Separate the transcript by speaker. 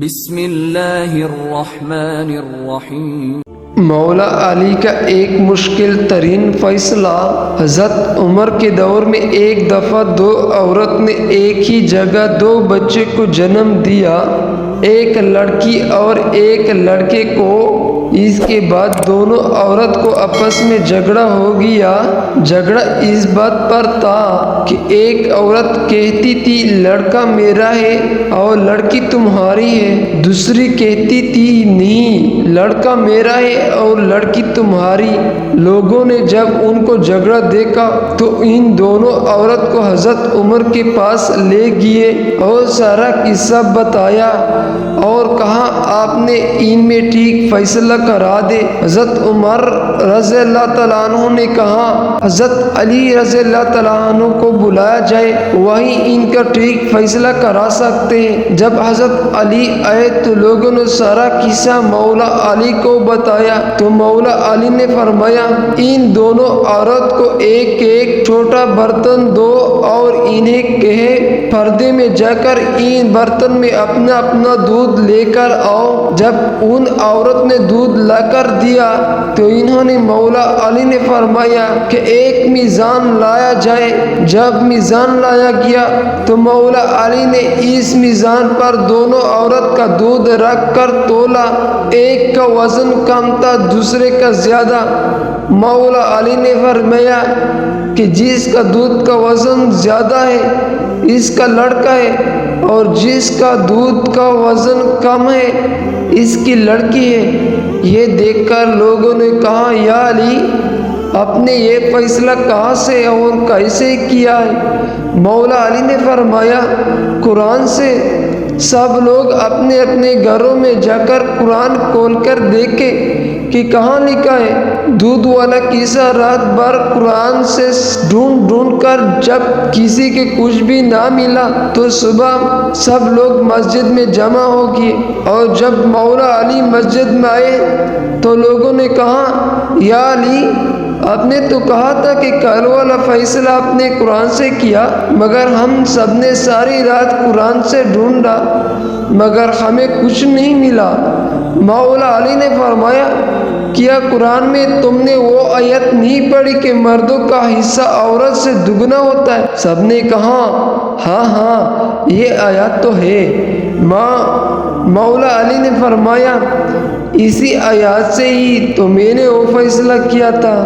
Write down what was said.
Speaker 1: بسم اللہ الرحمن الرحیم۔
Speaker 2: مولا علی کا ایک مشکل ترین فیصلہ۔ حضرت عمر کے دور میں ایک دفعہ دو عورت نے ایک ہی جگہ دو بچے کو جنم دیا، ایک لڑکی اور ایک لڑکے کو۔ اس کے بعد دونوں عورت کو آپس میں جھگڑا ہو گیا۔ جھگڑا اس بات پر تھا کہ ایک عورت کہتی تھی لڑکا میرا ہے اور لڑکی تمہاری ہے، دوسری کہتی تھی نہیں لڑکا میرا ہے اور لڑکی تمہاری۔ لوگوں نے جب ان کو جھگڑا دیکھا تو ان دونوں عورت کو حضرت عمر کے پاس لے گئے اور سارا قصہ بتایا اور کہا آپ نے ان میں ٹھیک فیصلہ کرا دے۔ حضرت عمر رضی اللہ تعالیٰ عنہ نے کہا حضرت علی رضی اللہ تعالیٰ عنہ کو بلایا جائے، وہی ان کا ٹھیک فیصلہ کرا سکتے ہیں۔ جب حضرت علی آئے تو لوگوں نے سارا قصہ مولا علی کو بتایا تو مولا علی نے فرمایا ان دونوں عورت کو ایک ایک چھوٹا برتن دو اور انہیں کہے پردے میں جا کر ان برتن میں اپنا اپنا دودھ لے کر آؤ۔ جب ان عورت نے دودھ لا کر دیا تو انہوں نے مولا علی نے فرمایا کہ ایک میزان لایا جائے۔ جب میزان لایا گیا تو مولا علی نے اس میزان پر دونوں عورت کا دودھ رکھ کر تولا، ایک کا وزن کم تھا دوسرے کا زیادہ۔ مولا علی نے فرمایا کہ جس کا دودھ کا وزن زیادہ ہے اس کا لڑکا ہے اور جس کا دودھ کا وزن کم ہے اس کی لڑکی ہے۔ یہ دیکھ کر لوگوں نے کہا یا علی آپ نے یہ فیصلہ کہاں سے اور کیسے کیا ہے؟ مولا علی نے فرمایا قرآن سے۔ سب لوگ اپنے اپنے گھروں میں جا کر قرآن کھول کر دیکھے کہ کہاں لکھا ہے۔ دودھ والا قصہ رات بھر قرآن سے ڈھونڈ ڈھونڈ کر جب کسی کے کچھ بھی نہ ملا تو صبح سب لوگ مسجد میں جمع ہو گئے اور جب مولا علی مسجد میں آئے تو لوگوں نے کہا یا علی آپ نے تو کہا تھا کہ کل والا فیصلہ آپ نے قرآن سے کیا، مگر ہم سب نے ساری رات قرآن سے ڈھونڈا مگر ہمیں کچھ نہیں ملا۔ مولا علی نے فرمایا کیا قرآن میں تم نے وہ آیت نہیں پڑھی کہ مردوں کا حصہ عورت سے دگنا ہوتا ہے؟ سب نے کہا ہاں ہاں یہ آیت تو ہے۔ مولا علی نے فرمایا اسی آیات سے ہی تو میں نے وہ فیصلہ کیا تھا۔